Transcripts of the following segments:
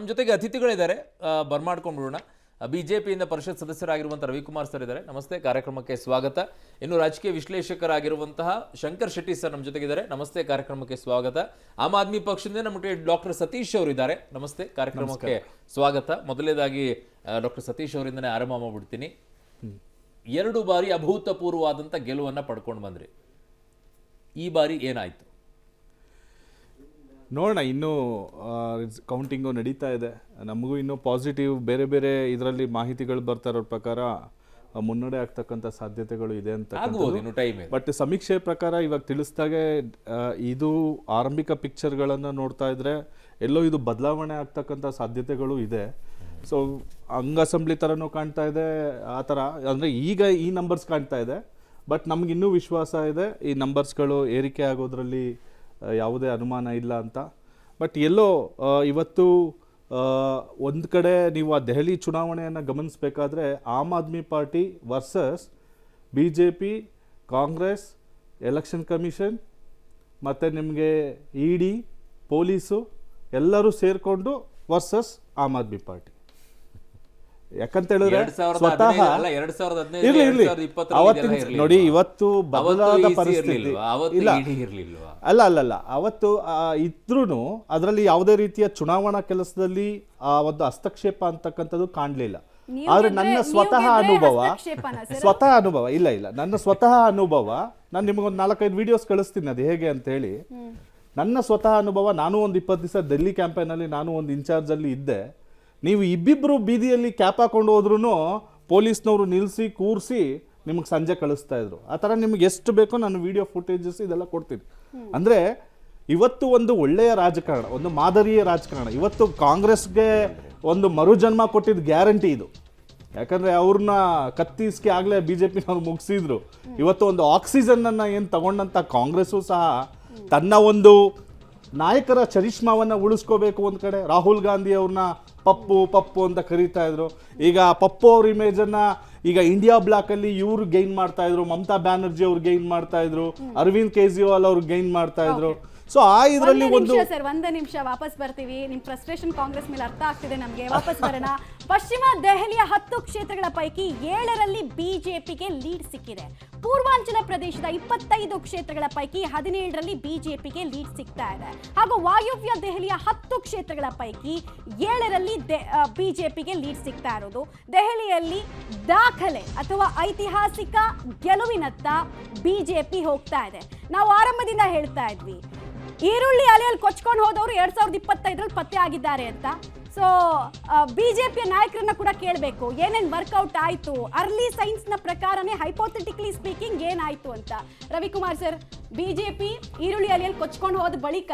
ಜೊತೆಗೆ ಅತಿಥಿಗಳಿದ್ದಾರೆ, ಬರ್ಮಾಡ್ಕೊಂಡ್ಬಿಡೋಣ. ಬಿಜೆಪಿಯಿಂದ ಪರಿಷತ್ ಸದಸ್ಯರಾಗಿರುವಂತಹ ರವಿಕುಮಾರ್ ಸರ್ ಇದ್ದಾರೆ. ನಮಸ್ತೆ, ಕಾರ್ಯಕ್ರಮಕ್ಕೆ ಸ್ವಾಗತ. ಇನ್ನು ರಾಜಕೀಯ ವಿಶ್ಲೇಷಕರಾಗಿರುವಂತಹ ಶಂಕರ್ ಶೆಟ್ಟಿ ಸರ್ ನಮ್ಮ ಜೊತೆಗಿದ್ದಾರೆ. ನಮಸ್ತೆ, ಕಾರ್ಯಕ್ರಮಕ್ಕೆ ಸ್ವಾಗತ. ಆಮ್ ಆದ್ಮಿ ಪಕ್ಷದಿಂದ ನಮಗೆ ಡಾಕ್ಟರ್ ಸತೀಶ್ ಅವರು ಇದ್ದಾರೆ. ನಮಸ್ತೆ, ಕಾರ್ಯಕ್ರಮಕ್ಕೆ ಸ್ವಾಗತ. ಮೊದಲನೇದಾಗಿ ಡಾಕ್ಟರ್ ಸತೀಶ್ ಅವರಿಂದನೇ ಆರಂಭ ಮಾಡ್ಬಿಡ್ತೀನಿ. 2 ಬಾರಿ ಅಭೂತಪೂರ್ವವಾದಂಥ ಗೆಲುವನ್ನು ಪಡ್ಕೊಂಡು ಬಂದ್ರಿ. ಈ ಬಾರಿ ಏನಾಯ್ತು ನೋಡೋಣ. ಇನ್ನೂ ಕೌಂಟಿಂಗು ನಡೀತಾ ಇದೆ. ನಮಗೂ ಇನ್ನೂ ಪಾಸಿಟಿವ್ ಬೇರೆ ಬೇರೆ ಇದರಲ್ಲಿ ಮಾಹಿತಿಗಳು ಬರ್ತಾ ಇರೋ ಪ್ರಕಾರ ಮುನ್ನಡೆ ಆಗ್ತಕ್ಕಂಥ ಸಾಧ್ಯತೆಗಳು ಇದೆ ಅಂತ. ಬಟ್ ಸಮೀಕ್ಷೆ ಪ್ರಕಾರ ಇವಾಗ ತಿಳಿಸ್ದಾಗೆ ಇದು ಆರಂಭಿಕ ಪಿಕ್ಚರ್ಗಳನ್ನು ನೋಡ್ತಾ ಇದ್ರೆ ಎಲ್ಲೋ ಇದು ಬದಲಾವಣೆ ಆಗ್ತಕ್ಕಂಥ ಸಾಧ್ಯತೆಗಳು ಇದೆ. ಸೊ ಹಂಗ್ ಅಸೆಂಬ್ಲಿ ಥರನೂ ಕಾಣ್ತಾ ಇದೆ ಆ ಥರ. ಅಂದರೆ ಈಗ ಈ ನಂಬರ್ಸ್ ಕಾಣ್ತಾ ಇದೆ, ಬಟ್ ನಮಗಿನ್ನೂ ವಿಶ್ವಾಸ ಇದೆ ಈ ನಂಬರ್ಸ್ಗಳು ಏರಿಕೆ ಆಗೋದ್ರಲ್ಲಿ ಯಾವುದೇ ಅನುಮಾನ ಇಲ್ಲ ಅಂತ. ಬಟ್ ಎಲ್ಲೋ ಇವತ್ತು ಒಂದು ಕಡೆ ನೀವು ಆ ದೆಹಲಿ ಚುನಾವಣೆಯನ್ನು ಗಮನಿಸಬೇಕಾದ್ರೆ Aam Aadmi party versus BJP, Congress, election commission ಮತ್ತು ನಿಮಗೆ ED, ಪೊಲೀಸು ಎಲ್ಲರೂ ಸೇರಿಕೊಂಡು ವರ್ಸಸ್ ಆಮ್ ಆದ್ಮಿ ಪಾರ್ಟಿ. ಯಾಕಂತ ಹೇಳಿದ್ರೆ ಸ್ವತಃ ನೋಡಿ ಇವತ್ತು ಬದಲಾದ ಪರಿಸ್ಥಿತಿ ಅಲ್ಲ ಅವತ್ತು ಇದ್ರೂ ಅದರಲ್ಲಿ ಯಾವುದೇ ರೀತಿಯ ಚುನಾವಣಾ ಕೆಲಸದಲ್ಲಿ ಆ ಒಂದು ಹಸ್ತಕ್ಷೇಪ ಅಂತಕ್ಕಂಥದ್ದು ಕಾಣಲಿಲ್ಲ. ಆದ್ರೆ ನನ್ನ ಸ್ವತಃ ಅನುಭವ ಇಲ್ಲ ನನ್ನ ಸ್ವತಃ ಅನುಭವ, ನಾನು ನಿಮಗೊಂದು 4-5 ವಿಡಿಯೋಸ್ ಕಳಿಸ್ತೀನಿ ಅದು ಹೇಗೆ ಅಂತ ಹೇಳಿ. ನನ್ನ ಸ್ವತಃ ಅನುಭವ, ನಾನು ಒಂದು 20 ದಿವಸ ಡೆಲ್ಲಿ ಕ್ಯಾಂಪೇನಲ್ಲಿ ನಾನು ಒಂದು ಇನ್ಚಾರ್ಜ್ ಅಲ್ಲಿ ಇದ್ದೆ. ನೀವು ಇಬ್ಬಿಬ್ರು ಬೀದಿಯಲ್ಲಿ ಕ್ಯಾಪ್ ಹಾಕೊಂಡು ಹೋದ್ರೂ ಪೊಲೀಸ್ನವರು ನಿಲ್ಲಿಸಿ ಕೂರಿಸಿ ನಿಮಗೆ ಸಂಜೆ ಕಳಿಸ್ತಾ ಇದ್ರು. ಆ ಥರ ನಿಮ್ಗೆ ಎಷ್ಟು ಬೇಕೋ ನಾನು ವಿಡಿಯೋ ಫುಟೇಜಸ್ ಇದೆಲ್ಲ ಕೊಡ್ತೀನಿ. ಅಂದರೆ ಇವತ್ತು ಒಂದು ಒಳ್ಳೆಯ ರಾಜಕಾರಣ, ಒಂದು ಮಾದರಿಯ ರಾಜಕಾರಣ ಇವತ್ತು ಕಾಂಗ್ರೆಸ್ಗೆ ಒಂದು ಮರುಜನ್ಮ ಕೊಟ್ಟಿದ್ದ ಗ್ಯಾರಂಟಿ ಇದು. ಯಾಕಂದರೆ ಅವ್ರನ್ನ ಕತ್ತಿಸ್ಕೆ ಆಗಲೇ BJPನವ್ರು ಮುಗಿಸಿದ್ರು. ಇವತ್ತು ಒಂದು ಆಕ್ಸಿಜನ್ನನ್ನು ಏನು ತಗೊಂಡಂಥ ಕಾಂಗ್ರೆಸ್ಸು ಸಹ ತನ್ನ ಒಂದು ನಾಯಕರ ಚರಿಷ್ಮಾವನ್ನು ಉಳಿಸ್ಕೋಬೇಕು. ಒಂದು ಕಡೆ ರಾಹುಲ್ ಗಾಂಧಿ ಅವ್ರನ್ನ ಪಪ್ಪು ಅಂತ ಕರೀತಾ ಇದ್ರು. ಈಗ ಪಪ್ಪು ಅವ್ರ ಇಮೇಜನ್ನು ಈಗ ಇಂಡಿಯಾ ಬ್ಲಾಕಲ್ಲಿ ಇವ್ರು ಗೈನ್ ಮಾಡ್ತಾ ಇದ್ರು, ಮಮತಾ ಬ್ಯಾನರ್ಜಿ ಅವ್ರು ಗೈನ್ ಮಾಡ್ತಾ ಇದ್ರು, ಅರವಿಂದ್ ಕೇಜ್ರಿವಾಲ್ ಅವ್ರು ಗೈನ್ ಮಾಡ್ತಾ ಇದ್ರು. ಸೊ ಆ ಇದರಲ್ಲಿ ಒಂದು ಒಂದೇ ನಿಮಿಷ ವಾಪಸ್ ಬರ್ತೀವಿ. ನಿಮ್ ಫ್ರಸ್ಟ್ರೇಷನ್ ಕಾಂಗ್ರೆಸ್ ಮೇಲೆ ಅರ್ಥ ಆಗ್ತಿದೆ ನಮಗೆ. ವಾಪಸ್ ಬರೋಣ. ಪಶ್ಚಿಮ ದೆಹಲಿಯ 10 ಕ್ಷೇತ್ರಗಳ ಪೈಕಿ 7ರಲ್ಲಿ BJPಗೆ ಲೀಡ್ ಸಿಕ್ಕಿದೆ. ಪೂರ್ವಾಂಚಲ ಪ್ರದೇಶದ 25 ಕ್ಷೇತ್ರಗಳ ಪೈಕಿ 17ರಲ್ಲಿ BJPಗೆ ಲೀಡ್ ಸಿಗ್ತಾ ಇದೆ. ಹಾಗೂ ವಾಯುವ್ಯ ದೆಹಲಿಯ 10 ಕ್ಷೇತ್ರಗಳ ಪೈಕಿ 7ರಲ್ಲಿ BJPಗೆ ಲೀಡ್ ಸಿಗ್ತಾ ಇರೋದು. ದೆಹಲಿಯಲ್ಲಿ ದಾಖಲೆ ಅಥವಾ ಐತಿಹಾಸಿಕ ಗೆಲುವಿನತ್ತ BJP ಹೋಗ್ತಾ ಇದೆ. ನಾವು ಆರಂಭದಿಂದ ಹೇಳ್ತಾ ಇದ್ವಿ, ಈರುಳ್ಳಿ ಅಲೆಯಲ್ಲಿ ಕೊಚ್ಕೊಂಡು ಹೋದವರು 2025ರಲ್ಲಿ ಪತ್ತೆ ಆಗಿದ್ದಾರೆ ಅಂತ. ಸೊ BJPಯ ನಾಯಕರನ್ನ ಕೂಡ ಕೇಳಬೇಕು, ಏನೇನು ವರ್ಕೌಟ್ ಆಯಿತು, ಅರ್ಲಿ ಸೈನ್ಸ್ನ ಪ್ರಕಾರನೇ ಹೈಪೋಥೆಟಿಕಲಿ ಸ್ಪೀಕಿಂಗ್ ಏನಾಯಿತು ಅಂತ. ರವಿಕುಮಾರ್ ಸರ್, BJP ಈರುಳ್ಳಿ ಅಲೆಯಲ್ಲಿ ಕೊಚ್ಕೊಂಡು ಹೋದ ಬಳಿಕ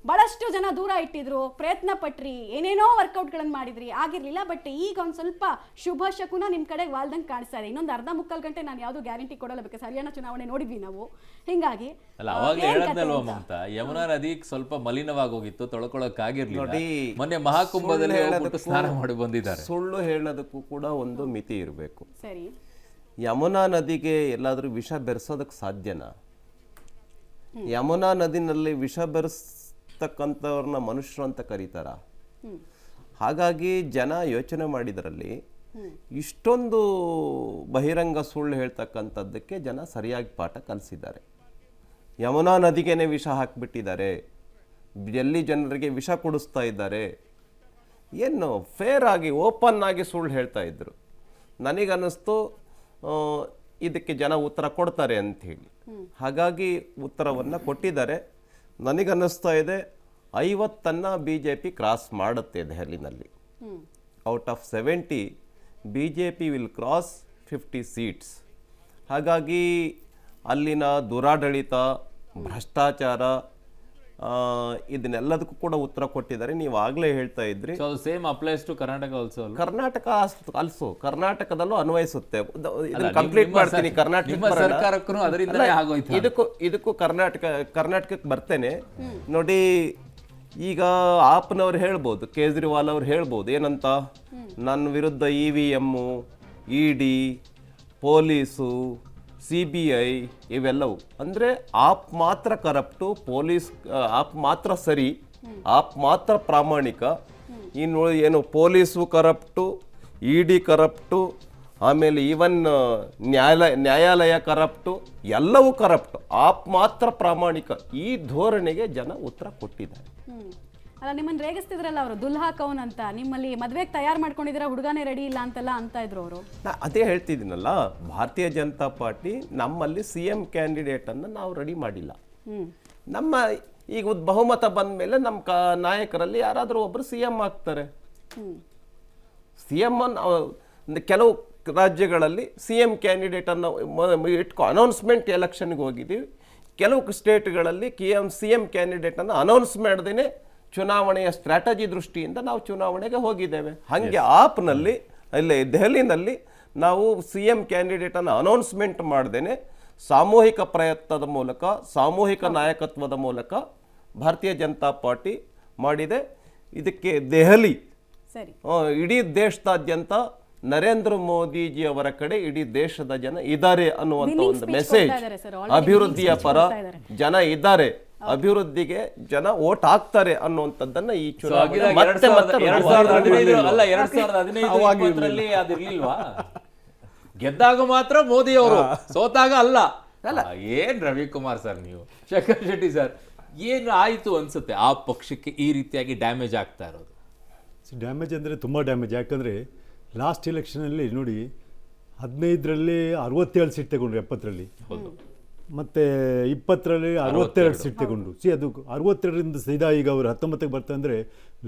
ಬಹಳಷ್ಟು ಜನ ದೂರ ಇಟ್ಟಿದ್ರು, ಪ್ರಯತ್ನ ಪಟ್ರಿ, ಏನೇನೋ ವರ್ಕೌಟ್ಗಳನ್ನು ಮಾಡಿದ್ರಿ, ಆಗಿರಲಿಲ್ಲ. ಬಟ್ ಈಗ ಒಂದು ಸ್ವಲ್ಪ ಶುಭ ಶಕುನ ನಿಮ್ಮ ಕಡೆ ವಾಲ್ದಂಗೆ ಕಾಣಿಸ್ತಾ ಇದೆ. ಇನ್ನೊಂದು 1/2-3 ಗಂಟೆ ನಾನು ಯಾವುದು ಗ್ಯಾರಂಟಿ ಕೊಡಲ್ಲ, ಬೇಕಾದ್ರೆ ಹರಿಯಾಣ ಚುನಾವಣೆ ನೋಡಿದ್ವಿ ನಾವು. ಹಿಂಗಾಗಿ ಯಮುನಾ ನದಿ ಸ್ವಲ್ಪ ಮಲಿನವಾಗಿ ಹೋಗಿತ್ತು, ತೊಳ್ಕೊಳ್ಳೋಕ್ಕಾಗಿರ್ಲಿಲ್ಲ. ಮೊನ್ನೆ ಮಹಾಕುಂಭದಲ್ಲಿ ಸ್ನಾನ ಮಾಡಿ ಬಂದಿದ್ದಾರೆ. ಸುಳ್ಳು ಹೇಳೋದಕ್ಕೂ ಕೂಡ ಒಂದು ಮಿತಿ ಇರಬೇಕು. ಸರಿ, ಯಮುನಾ ನದಿಗೆ ಎಲ್ಲಾದ್ರೂ ವಿಷ ಬೆರೆಸೋದಕ್ಕೆ ಸಾಧ್ಯನಾ? ಯಮುನಾ ನದಿನಲ್ಲಿ ವಿಷ ಬೆರೆಸ್ತಕ್ಕಂಥವ್ರನ್ನ ಮನುಷ್ಯರು ಅಂತ ಕರೀತಾರ? ಹಾಗಾಗಿ ಜನ ಯೋಚನೆ ಮಾಡಿದ್ರಲ್ಲಿ ಇಷ್ಟೊಂದು ಬಹಿರಂಗ ಸುಳ್ಳು ಹೇಳ್ತಕ್ಕಂಥದ್ದಕ್ಕೆ ಜನ ಸರಿಯಾಗಿ ಪಾಠ ಕಲಿಸಿದ್ದಾರೆ. ಯಮುನಾ ನದಿಗೇನೆ ವಿಷ ಹಾಕಿಬಿಟ್ಟಿದ್ದಾರೆ, ಡೆಲ್ಲಿ ಜನರಿಗೆ ವಿಷ ಕುಡಿಸ್ತಾ ಇದ್ದಾರೆ, ಏನು ಫೇರ್ ಆಗಿ ಓಪನ್ ಆಗಿ ಸುಳ್ಳು ಹೇಳ್ತಾ ಇದ್ರು. ನನಗನ್ನಿಸ್ತು ಇದಕ್ಕೆ ಜನ ಉತ್ತರ ಕೊಡ್ತಾರೆ ಅಂಥೇಳಿ. ಹಾಗಾಗಿ ಉತ್ತರವನ್ನು ಕೊಟ್ಟಿದ್ದಾರೆ. ನನಗನ್ನಿಸ್ತಾ ಇದೆ 50 BJP ಕ್ರಾಸ್ ಮಾಡುತ್ತೆ ದೆಹಲಿನಲ್ಲಿ. Out of 70 BJP will cross 50 seats. ಹಾಗಾಗಿ ಅಲ್ಲಿನ ದುರಾಡಳಿತ, ಭ್ರಷ್ಟಾಚಾರ, ಇದನ್ನೆಲ್ಲದಕ್ಕೂ ಕೂಡ ಉತ್ತರ ಕೊಟ್ಟಿದ್ದಾರೆ. ನೀವು ಆಗಲೇ ಹೇಳ್ತಾ ಇದ್ರಿ same applies to Karnataka also. Karnataka also, ಕರ್ನಾಟಕದಲ್ಲೂ ಅನ್ವಯಿಸುತ್ತೆ. ಕಂಪ್ಲೀಟ್ ಮಾಡ್ತೀನಿ. ಇದಕ್ಕೂ ಕರ್ನಾಟಕಕ್ಕೆ ಬರ್ತೇನೆ ನೋಡಿ. ಈಗ ಆಪ್ನವ್ರು ಹೇಳ್ಬೋದು, ಕೇಜ್ರಿವಾಲ್ ಅವ್ರು ಹೇಳ್ಬೋದು ಏನಂತ, ನನ್ನ ವಿರುದ್ಧ EVM, ED, ಪೊಲೀಸು, CBI ಇವೆಲ್ಲವು. ಅಂದರೆ ಆಪ್ ಮಾತ್ರ ಕರಪ್ಟು, ಪೊಲೀಸ್ ಆಪ್ ಮಾತ್ರ ಸರಿ, ಆಪ್ ಮಾತ್ರ ಪ್ರಾಮಾಣಿಕ, ಇನ್ನು ಏನು ಪೊಲೀಸು ಕರಪ್ಟು, ಇಡಿ ಕರಪ್ಟು, ಆಮೇಲೆ ಈವನ್ ನ್ಯಾಯಾಲಯ ಕರಪ್ಟು, ಎಲ್ಲವೂ ಕರಪ್ಟು. ಆಪ್ ಮಾತ್ರ ಪ್ರಾಮಾಣಿಕ. ಈ ಧೋರಣೆಗೆ ಜನ ಉತ್ತರ ಕೊಟ್ಟಿದ್ದಾರೆ. ಅಲ್ಲ, ನಿಮ್ಮನ್ನ ರೇಗಿಸ್ತಿದ್ರಲ್ಲ ಅವರು, ದುಲ್ಹಾ ಕೌನ್ ಅಂತ, ನಿಮ್ಮಲ್ಲಿ ಮದ್ವೆಗೆ ತಯಾರು ಮಾಡ್ಕೊಂಡಿದ್ದೀರಾ, ಹುಡುಗನೇ ರೆಡಿ ಇಲ್ಲ ಅಂತೆಲ್ಲ ಅಂತ ಇದ್ರು ಅವರು. ಅದೇ ಹೇಳ್ತಿದ್ದೀನಲ್ಲ, ಭಾರತೀಯ ಜನತಾ ಪಾರ್ಟಿ ನಮ್ಮಲ್ಲಿ CM ಕ್ಯಾಂಡಿಡೇಟನ್ನು ನಾವು ರೆಡಿ ಮಾಡಿಲ್ಲ. ನಮ್ಮ ಈಗ ಬಹುಮತ ಬಂದ ಮೇಲೆ ನಮ್ಮ ನಾಯಕರಲ್ಲಿ ಯಾರಾದರೂ ಒಬ್ಬರು CM ಆಗ್ತಾರೆ. CM ಕೆಲವು ರಾಜ್ಯಗಳಲ್ಲಿ CM ಕ್ಯಾಂಡಿಡೇಟನ್ನು ಅನೌನ್ಸ್ಮೆಂಟ್ ಎಲೆಕ್ಷನ್ಗೆ ಹೋಗಿದ್ದೀವಿ. ಕೆಲವು ಸ್ಟೇಟ್ಗಳಲ್ಲಿ CM ಕ್ಯಾಂಡಿಡೇಟನ್ನು ಅನೌನ್ಸ್ ಮಾಡ್ದೇನೆ ಚುನಾವಣೆಯ ಸ್ಟ್ರಾಟಜಿ ದೃಷ್ಟಿಯಿಂದ ನಾವು ಚುನಾವಣೆಗೆ ಹೋಗಿದ್ದೇವೆ. ಹಾಗೆ ಆಪ್ನಲ್ಲಿ ಇಲ್ಲಿ ದೆಹಲಿನಲ್ಲಿ ನಾವು CM ಕ್ಯಾಂಡಿಡೇಟನ್ನು ಅನೌನ್ಸ್ಮೆಂಟ್ ಮಾಡ್ದೇನೆ ಸಾಮೂಹಿಕ ಪ್ರಯತ್ನದ ಮೂಲಕ, ಸಾಮೂಹಿಕ ನಾಯಕತ್ವದ ಮೂಲಕ ಭಾರತೀಯ ಜನತಾ ಪಾರ್ಟಿ ಮಾಡಿದೆ. ಇದಕ್ಕೆ ದೆಹಲಿ ಇಡೀ ದೇಶದಾದ್ಯಂತ ನರೇಂದ್ರ ಮೋದಿಜಿ ಅವರ ಕಡೆ ಇಡೀ ದೇಶದ ಜನ ಇದ್ದಾರೆ ಅನ್ನುವಂಥ ಒಂದು ಮೆಸೇಜ್. ಅಭಿವೃದ್ಧಿಯ ಪರ ಜನ ಇದ್ದಾರೆ, ಅಭಿವೃದ್ಧಿಗೆ ಜನ ವೋಟ್ ಹಾಕ್ತಾರೆ ಅನ್ನುವಂಥದ್ದನ್ನ ಈ ಚುನಾವಣೆ ಮತ್ತೆ ಮತ್ತೆ ಅದಿರ್ಲಿಲ್ವಾ? ಗೆದ್ದಾಗ ಮಾತ್ರ ಮೋದಿ ಅವರು, ಸೋತಾಗ ಅಲ್ಲ. ಏನ್ ರವಿಕುಮಾರ್ ಸರ್, ನೀವು ಶಂಕರ್ ಶೆಟ್ಟಿ ಸರ್, ಏನು ಆಯ್ತು ಅನ್ಸುತ್ತೆ ಆ ಪಕ್ಷಕ್ಕೆ ಈ ರೀತಿಯಾಗಿ ಡ್ಯಾಮೇಜ್ ಆಗ್ತಾ ಇರೋದು? ಡ್ಯಾಮೇಜ್ ಅಂದರೆ ತುಂಬ ಡ್ಯಾಮೇಜ್. ಯಾಕಂದರೆ ಲಾಸ್ಟ್ ಎಲೆಕ್ಷನಲ್ಲಿ ನೋಡಿ, 15ರಲ್ಲಿ 67 ಸೀಟ್ ತಗೊಂಡ್ರು, 70ರಲ್ಲಿ, ಮತ್ತು 20ರಲ್ಲಿ 62 ಸೀಟ್ ತಗೊಂಡು. ಅದು 62ರಿಂದ ಸೀದಾ ಈಗ ಅವರು 19ಕ್ಕೆ ಬರ್ತಾ ಅಂದರೆ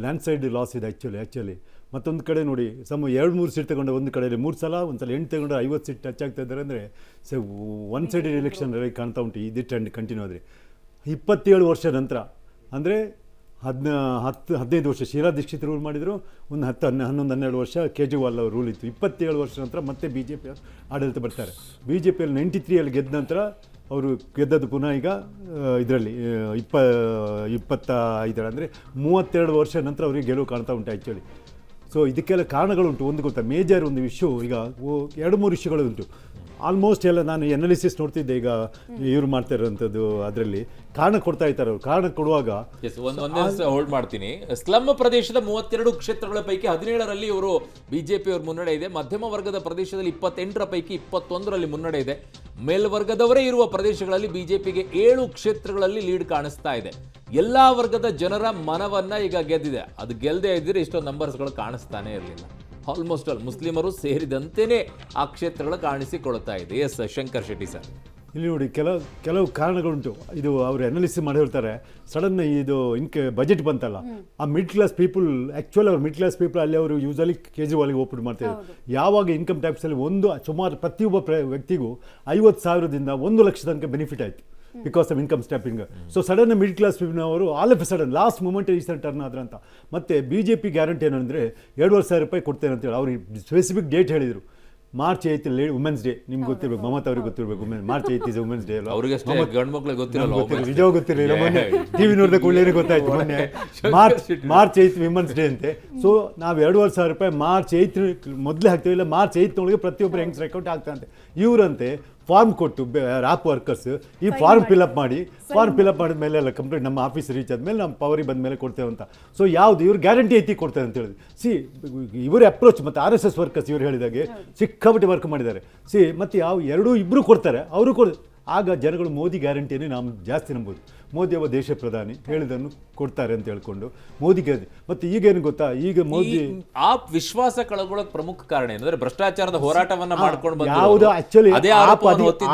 ಲ್ಯಾಂಡ್ ಸೈಡ್ ಲಾಸ್ ಇದೆ ಆ್ಯಕ್ಚುಲಿ. ಮತ್ತೊಂದು ಕಡೆ ನೋಡಿ, 2-3 ಸೀಟ್ ತಗೊಂಡು ಒಂದು ಕಡೆಯಲ್ಲಿ 3 ಸಲ, ಒಂದು ಸಲ 8 ತಗೊಂಡು 50 ಸೀಟ್ ಟಚ್ ಆಗ್ತಾ ಇದ್ದಾರೆ. ಅಂದರೆ ಒನ್ ಸೈಡೆಡ್ ಎಲೆಕ್ಷನ್ ಕಾಣ್ತಾ ಉಂಟು. ಇದೇ ಟ್ರೆಂಡ್ ಕಂಟಿನ್ಯೂ ಆದರೆ 27 ವರ್ಷ ನಂತರ, ಅಂದರೆ 15 ವರ್ಷ ಶೀಲಾ ದೀಕ್ಷಿತ್ ರೂಲ್ ಮಾಡಿದರು, ಒಂದು 11-12 ವರ್ಷ ಕೇಜ್ರಿವಾಲ್ ಅವರು ರೂಲ್ ಇತ್ತು. 27 ವರ್ಷ ನಂತರ ಮತ್ತೆ BJP ಆಡಳಿತ ಬರ್ತಾರೆ. BJPಯಲ್ಲಿ 93ಯಲ್ಲಿ ಗೆದ್ದ ನಂತರ ಅವರು ಗೆದ್ದದ್ದು ಪುನಃ ಈಗ ಇದರಲ್ಲಿ 25 ಅಂದರೆ 32 ವರ್ಷ ನಂತರ ಅವರಿಗೆ ಗೆಲುವು ಕಾಣ್ತಾ ಉಂಟು ಆ್ಯಕ್ಚುಲಿ. ಸೊ ಇದಕ್ಕೆಲ್ಲ ಕಾರಣಗಳುಂಟು. ಒಂದು ಗೊತ್ತಾ, ಮೇಜರ್ ಒಂದು ಇಶ್ಯೂ, ಈಗ 2-3 ಇಶ್ಯೂಗಳು ಉಂಟು. ಆಲ್ಮೋಸ್ಟ್ ಎಲ್ಲ ನಾನು ಎನಾಲಿಸಿಸ್ ನೋಡ್ತಿದ್ದೆ, ಈಗ ಇವ್ರು ಮಾಡ್ತಾ ಇರೋಂಥದ್ದು, ಅದರಲ್ಲಿ ಕಾರಣ ಕೊಡ್ತಾ ಇದ್ದಾರೆ. ಅವರು ಕಾರಣ ಕೊಡುವಾಗ ಹೋಲ್ಡ್ ಮಾಡ್ತೀನಿ. ಸ್ಲಮ್ ಪ್ರದೇಶದ 32 ಕ್ಷೇತ್ರಗಳ ಪೈಕಿ 17ರಲ್ಲಿ ಇವರು ಬಿಜೆಪಿ ಅವ್ರ ಮುನ್ನಡೆ ಇದೆ. ಮಧ್ಯಮ ವರ್ಗದ ಪ್ರದೇಶದಲ್ಲಿ 28ರ ಪೈಕಿ 21ರಲ್ಲಿ ಮುನ್ನಡೆ ಇದೆ. ಮೇಲ್ವರ್ಗದವರೇ ಇರುವ ಪ್ರದೇಶಗಳಲ್ಲಿ ಬಿಜೆಪಿಗೆ 7 ಕ್ಷೇತ್ರಗಳಲ್ಲಿ ಲೀಡ್ ಕಾಣಿಸ್ತಾ ಇದೆ. ಎಲ್ಲಾ ವರ್ಗದ ಜನರ ಮನವನ್ನ ಈಗ ಗೆದ್ದಿದೆ. ಅದು ಗೆಲ್ಲದೆ ಇದ್ದರೆ ಇಷ್ಟೊಂದು ನಂಬರ್ಸ್ಗಳು ಕಾಣಿಸ್ತಾನೆ ಇರಲಿಲ್ಲ. ಆಲ್ಮೋಸ್ಟ್ ಆಲ್ ಮುಸ್ಲಿಮರು ಸೇರಿದಂತೆಯೇ ಆ ಕ್ಷೇತ್ರಗಳು ಕಾಣಿಸಿಕೊಳ್ತಾ ಇದೆ. ಎಸ್ ಶಂಕರ್ ಶೆಟ್ಟಿ ಸರ್, ಇಲ್ಲಿ ನೋಡಿ, ಕೆಲವು ಕಾರಣಗಳುಂಟು. ಇದು ಅವರು ಅನಾಲಿಸಿಸ್ ಮಾಡಿ ಹೇಳ್ತಾರೆ. ಸಡನ್ ಇದು ಬಜೆಟ್ ಬಂತಲ್ಲ, ಆ ಮಿಡ್ ಕ್ಲಾಸ್ ಪೀಪಲ್, ಆ್ಯಕ್ಚುಲಿ ಅವ್ರು ಮಿಡ್ ಕ್ಲಾಸ್ ಪೀಪಲ್ ಅಲ್ಲಿ ಅವರು ಯೂಸಲಿ ಕೇಜ್ರಿವಾಲ್ಗೆ ಓಪನ್ ಮಾಡ್ತಾಯಿದ್ರು. ಯಾವಾಗ ಇನ್ಕಮ್ ಟ್ಯಾಕ್ಸಲ್ಲಿ ಸುಮಾರು ಪ್ರತಿಯೊಬ್ಬ ವ್ಯಕ್ತಿಗೂ 50,000ದಿಂದ 1 ಲಕ್ಷ ತನಕ ಬೆನಿಫಿಟ್ ಆಯಿತು because of income stopping. So sudden mid class ಪೀಪಲ್ನವರು all of a sudden last moment ಈ ಸಲ ಟರ್ನ್ ಆದ್ರ ಅಂತ. ಮತ್ತು BJP ಗ್ಯಾರಂಟಿ ಏನಂದರೆ 2,500 ರೂಪಾಯಿ ಕೊಡ್ತೇನೆ ಅಂತೇಳಿ ಅವ್ರಿಗೆ ಸ್ಪೆಸಿಫಿಕ್ ಡೇಟ್ ಹೇಳಿದರು. March 8 women's day. ನಿಮ್ಗೆ ಗೊತ್ತಿರಬೇಕು, ಮಮತಾ ಅವ್ರಿಗೆ ಗೊತ್ತಿರಬೇಕು. March 8 ಇಸ್ ವುಮೆನ್ಸ್ ಡೇ ಅಲ್ಲ, ನಿಜವಾಗ ಗೊತ್ತಿರಲಿಲ್ಲ. ಮೊನ್ನೆ TV ನೋಡಿದ ಕೂಡಲೇ ಗೊತ್ತಾಯ್ತು. ಮೊನ್ನೆ March 8 ವಿಮೆನ್ಸ್ ಡೇ ಅಂತೆ. ಸೊ ನಾವು 2,500 ರೂಪಾಯಿ March 8 ಮೊದಲೇ ಹಾಕ್ತೀವಿ, ಇಲ್ಲ March 8 ಪ್ರತಿಯೊಬ್ಬರು ಹೆಂಗ್ಸ್ರ ಅಕೌಂಟ್ ಆಗ್ತಂತೆ. ಇವರಂತೆ ಫಾರ್ಮ್ ಕೊಟ್ಟು ರ್ಯಾಪ್ ವರ್ಕರ್ಸ್ ಈ ಫಾರ್ಮ್ ಫಿಲಪ್ ಮಾಡಿದ ಮೇಲೆ ಎಲ್ಲ ಕಂಪ್ಲೀಟ್ ನಮ್ಮ ಆಫೀಸ್ ರೀಚ್ ಆದಮೇಲೆ ನಮ್ಮ ಪವರಿಗೆ ಬಂದ ಮೇಲೆ ಕೊಡ್ತೇವೆ ಅಂತ. ಸೊ ಯಾವುದು ಇವ್ರು ಗ್ಯಾರಂಟಿ ಐತಿ ಕೊಡ್ತೇವೆ ಅಂತ ಹೇಳಿದ್ರು. ಇವರ ಅಪ್ರೋಚ್ ಮತ್ತು RSS ವರ್ಕರ್ಸ್ ಇವ್ರು ಹೇಳಿದಾಗೆ ಸಿಕ್ಕಾಪಟ್ಟೆ ವರ್ಕ್ ಮಾಡಿದ್ದಾರೆ. ಮತ್ತು ಇಬ್ಬರು ಕೊಡ್ತಾರೆ, ಅವರು ಆಗ ಜನಗಳು ಮೋದಿ ಗ್ಯಾರಂಟಿಯನ್ನೇ ನಾವು ಜಾಸ್ತಿ ನಂಬೋದು. ಮೋದಿ ಒಬ್ಬ ದೇಶ ಪ್ರಧಾನಿ ಹೇಳಿದನ್ನು ಕೊಡ್ತಾರೆ ಅಂತ ಹೇಳ್ಕೊಂಡು ಮೋದಿ ಗೆದ್ದು. ಮತ್ತು ಈಗೇನು ಗೊತ್ತಾ, ಈಗ ಮೋದಿ ಆ ವಿಶ್ವಾಸ ಕಳ್ಕೊಳ್ಳೋಕೆ ಪ್ರಮುಖ ಕಾರಣ ಏನಂದ್ರೆ ಭ್ರಷ್ಟಾಚಾರದ ಹೋರಾಟವನ್ನ ಮಾಡ್ಕೊಂಡು ಯಾವುದು ಆಕ್ಚುಲಿ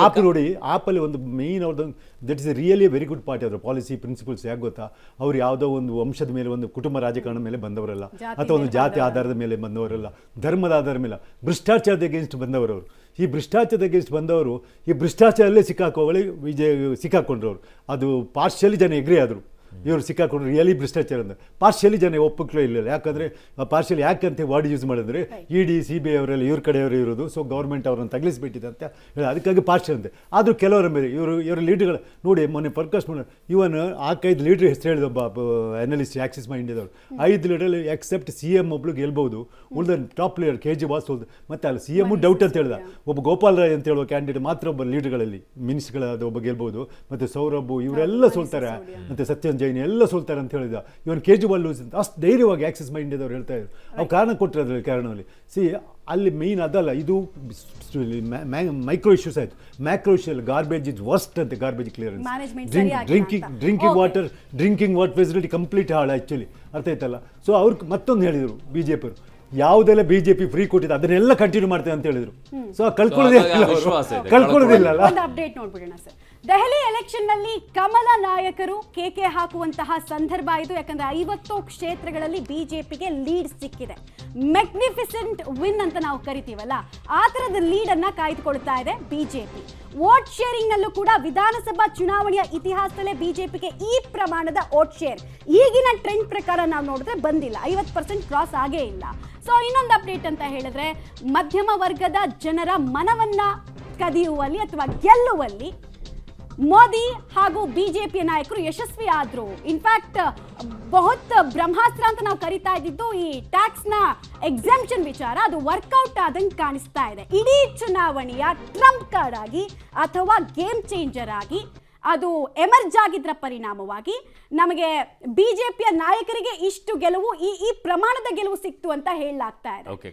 ಆಪ್ ನೋಡಿ, ಆಪಲ್ಲಿ ಒಂದು ಮೇನ್ ಅವ್ರದ್ದು that is really very good party. ಅದರ ಪಾಲಿಸಿ ಪ್ರಿನ್ಸಿಪಲ್ಸ್ ಯಾಕೆ ಗೊತ್ತಾ, ಅವ್ರು ಯಾವುದೋ ಒಂದು ವಂಶದ ಮೇಲೆ, ಒಂದು ಕುಟುಂಬ ರಾಜಕಾರಣದ ಮೇಲೆ ಬಂದವರಲ್ಲ, ಅಥವಾ ಒಂದು ಜಾತಿ ಆಧಾರದ ಮೇಲೆ ಬಂದವರಲ್ಲ, ಧರ್ಮದ ಆಧಾರದ ಮೇಲೆ, ಭ್ರಷ್ಟಾಚಾರದ ಅಗೇನ್ಸ್ಟ್ ಬಂದವರವರು. ಈ ಭ್ರಷ್ಟಾಚಾರದ ಅಗೇನ್ಸ್ಟ್ ಬಂದವರು ಈ ಭ್ರಷ್ಟಾಚಾರಲ್ಲೇ ಸಿಕ್ಕಾಕೊಂಡ್ರು. ಅದು ಪಾರ್ಶಿಯಲಿ ಜನ ಎಗ್ರಿ ಆದರು. ಇವರು ಸಿಕ್ಕಾಕೊಂಡ್ರು ರಿಯಲಿ ಭ್ರಷ್ಟಾಚಾರ ಅಂದರೆ. ಪಾರ್ಶಿಯಲಿ ಜನ ಒಪ್ಪಕ್ಕಲೇ ಇಲ್ಲ. ಯಾಕಂದರೆ ಪಾರ್ಶಿಯಲಿ ಯಾಕಂತ ವರ್ಡ್ ಯೂಸ್ ಮಾಡಿದ್ರೆ ED CBI ಅವರೆಲ್ಲ ಇವ್ರ ಕಡೆಯವರು ಇರೋದು. ಸೊ ಗೌರ್ಮೆಂಟ್ ಅವ್ರನ್ನ ತಗಲಿಸ್ಬಿಟ್ಟಿದೆ ಅಂತ ಹೇಳಿ ಅದಕ್ಕಾಗಿ ಪಾರ್ಶಿಯಲ್ ಅಂತೆ. ಆದರೂ ಕೆಲವರ ಮೇಲೆ ಇವರ ಲೀಡ್ರ್ಗಳು ನೋಡಿ, ಮೊನ್ನೆ ಫರ್ಕಾಸ್ಟ್ ಇವನ್ 5 ಲೀಡ್ರ್ ಹೆಸರು ಹೇಳಿದ ಒಬ್ಬ ಅನಲಿಸ್ಟ್ ಆಕ್ಸಿಸ್ ಇಂಡಿಯಾದವರು. 5 ಲೀಡರಲ್ಲಿ ಎಕ್ಸೆಪ್ಟ್ CM ಒಬ್ಳು ಗೆಲ್ಬೋದು, ಉಳಿದ ಟಾಪ್ ಲೀಡರ್ ಕೇಜ್ರಿವಾಲ್ ಸೋಲ್ದು. ಮತ್ತು ಅಲ್ಲಿ CM ಡೌಟ್ ಅಂತ ಹೇಳ್ದ. ಒಬ್ಬ ಗೋಪಾಲ್ ರಾಯ್ ಅಂತ ಹೇಳುವ ಕ್ಯಾಂಡಿಡೇಟ್ ಮಾತ್ರ ಒಬ್ಬ ಲೀಡರ್ಗಳಲ್ಲಿ ಮಿನಿಸ್ಟ್ರ್ಗಳಾದ ಒಬ್ಬ ಗೆಲ್ಬೋದು. ಮತ್ತು ಸೌರಭ್ ಇವರೆಲ್ಲ ಸೋಲ್ತಾರೆ. ಮತ್ತು ಸತ್ಯನ್ ಜೈನ್ ಎಲ್ಲ ಸೋಲ್ತಾರೆ ಅಂತ ಹೇಳಿದ. ಇವನ್ ಕೇಜ್ರಿವಾಲ್ ಅಷ್ಟು ಧೈರ್ಯವಾಗಿ ಆಕ್ಸಿಸ್ ಇಂಡಿಯಾದವ್ರು ಹೇಳ್ತಾ ಇದ್ರು. ಅವ್ರು ಕಾರಣ ಕೊಟ್ಟರು ಅದರಲ್ಲಿ ಕಾರಣದಲ್ಲಿ. ಅಲ್ಲಿ ಮೇಯ್ನ್ ಅದಲ್ಲ, ಇದು ಮೈಕ್ರೋ ಇಶ್ಯೂಸ್ ಆಯ್ತು. Macro issue garbage is worst ಅಂತ, ಗಾರ್ಬೇಜ್ ಕ್ಲಿಯರೆನ್ಸ್, Management ಸರಿಯಾಗಿಲ್ಲ ಅಂತ. ಡ್ರಿಂಕಿಂಗ್ ವಾಟರ್ ಫೆಸಿಲಿಟಿ ಕಂಪ್ಲೀಟ್ ಹಾಳು ಆ್ಯಕ್ಚುಲಿ, ಅರ್ಥ ಆಯ್ತಲ್ಲ. ಸೊ ಅವ್ರು ಮತ್ತೊಂದು ಹೇಳಿದರು ಬಿಜೆಪಿ ಯಾವುದೆಲ್ಲ ಬಿಜೆಪಿ ಫ್ರೀ ಕೊಟ್ಟಿದ್ದು ಅದನ್ನೆಲ್ಲ ಕಂಟಿನ್ಯೂ ಮಾಡ್ತೇವೆ ಅಂತ ಹೇಳಿದ್ರು. ಸೊ ಕಳ್ಕೊಳ್ಳೋದಿಲ್ಲ. ಒಂದು ಅಪ್ಡೇಟ್ ನೋಡ್ಬಿಡೋಣ ಸರ್. ದೆಹಲಿ ಎಲೆಕ್ಷನ್ ನಲ್ಲಿ ಕಮಲ ನಾಯಕರು ಕೇಕೆ ಹಾಕುವಂತಹ ಸಂದರ್ಭ ಇದು. ಯಾಕಂದ್ರೆ 50 ಕ್ಷೇತ್ರಗಳಲ್ಲಿ ಬಿಜೆಪಿಗೆ ಲೀಡ್ ಸಿಕ್ಕಿದೆ. ಮೆಗ್ನಿಫಿಸೆಂಟ್ ವಿನ್ ಅಂತ ನಾವು ಕರಿತೀವಲ್ಲ, ಆ ತರದ ಲೀಡ್ ಅನ್ನ ಕಾಯ್ದುಕೊಳ್ತಾ ಇದೆ ಬಿಜೆಪಿ. ವೋಟ್ ಶೇರಿಂಗ್ ನಲ್ಲೂ ಕೂಡ ವಿಧಾನಸಭಾ ಚುನಾವಣೆಯ ಇತಿಹಾಸದಲ್ಲೇ ಬಿಜೆಪಿಗೆ ಈ ಪ್ರಮಾಣದ ವೋಟ್ ಶೇರ್ ಈಗಿನ ಟ್ರೆಂಡ್ ಪ್ರಕಾರ ನಾವು ನೋಡಿದ್ರೆ ಬಂದಿಲ್ಲ. 50% ಕ್ರಾಸ್ ಆಗೇ ಇಲ್ಲ. ಸೊ ಇನ್ನೊಂದು ಅಪ್ಡೇಟ್ ಅಂತ ಹೇಳಿದ್ರೆ, ಮಧ್ಯಮ ವರ್ಗದ ಜನರ ಮನವನ್ನ ಕದಿಯುವಲ್ಲಿ ಅಥವಾ ಗೆಲ್ಲುವಲ್ಲಿ ಮೋದಿ ಹಾಗೂ ಬಿಜೆಪಿಯ ನಾಯಕರು ಯಶಸ್ವಿ ಆದ್ರು. ಇನ್ಫ್ಯಾಕ್ಟ್ ಬಹುತ್ ಬ್ರಹ್ಮಾಸ್ತ್ರ ಅಂತ ನಾವು ಕರಿತಾ ಇದ್ದಿದ್ದು ಈ ಟ್ಯಾಕ್ಸ್ ನ ಎಕ್ಸಾಮ್ಷನ್ ವಿಚಾರ, ಅದು ವರ್ಕೌಟ್ ಆದಂಗೆ ಕಾಣಿಸ್ತಾ ಇದೆ. ಇಡೀ ಚುನಾವಣೆಯ ಟ್ರಂಪ್ ಕಾರ್ಡ್ ಆಗಿ ಅಥವಾ ಗೇಮ್ ಚೇಂಜರ್ ಆಗಿ ಅದು ಎಮರ್ಜ್ ಆಗಿದ್ರ ಪರಿಣಾಮವಾಗಿ ನಮಗೆ ಬಿಜೆಪಿಯ ನಾಯಕರಿಗೆ ಇಷ್ಟು ಗೆಲುವು, ಈ ಪ್ರಮಾಣದ ಗೆಲುವು ಸಿಕ್ತು ಅಂತ ಹೇಳಲಾಗ್ತಾ ಇದೆ.